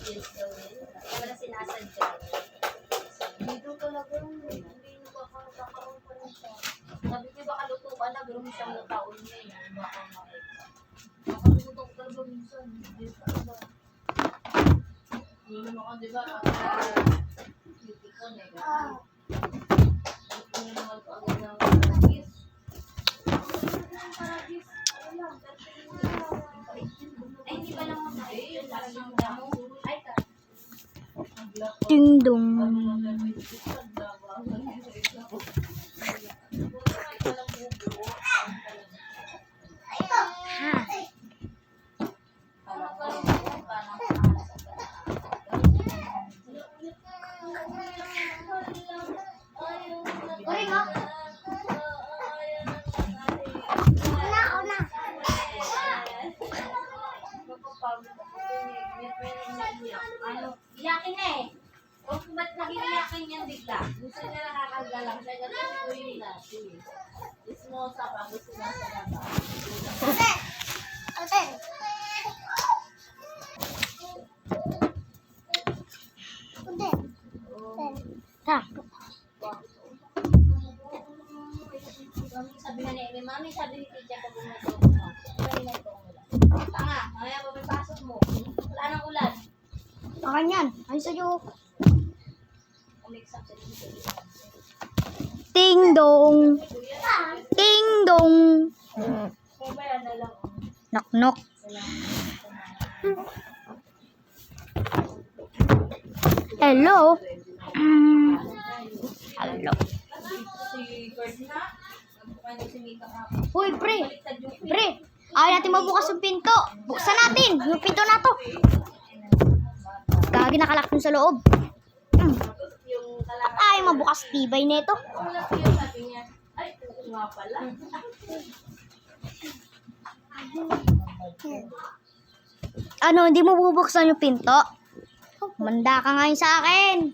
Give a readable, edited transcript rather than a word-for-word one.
ingredients daw nila. Wala sinasadya. Dito talaga hindi nakakaroon pa rin siya. Sabi ko baka luto ka na, pero isang taon na yun. Baka makita. Baka luto ka talaga minsan. Hindi talaga. Hindi naman ka, di ba? Beauty ko na yun. Hindi naman ko agad ng paragis. Paragis. Ano lang, ay, hindi ba lang masakit? Parang ang damo. Ay, Ding dong. Iyakin na eh. Kung ba't nag-iiyakin niyan bigla? Gusto niya nakakagalang siya. Ganun si Kuya natin. Ismosa pa. Gusto na sa labas. Ate. Ta. Sabi na ni Mami, sabi ni Tidja pag bumato. Sabi na ito ulan. Tanga, mamaya pa may pasok mo. Wala nang ulan. Akan yan. Ay sa'yo. Umiksak sa dito. Ding dong. Ding dong. Kaya na lang. Knock knock. Hello. Hello. Si Gordna, nagbukan si Mika ako. Hoy, pre. Pre. Ayaw natin mabukas yung pinto. Buksan natin. Yung pinto na to. Gagi nakalak dun sa loob. Yung kalakal. Ay, mabukas tibay nito. Wala ko yung sabi niya. Ay, ito nga pala. Ano, hindi mo bubuksan yung pinto? Manda ka ngayon sa akin.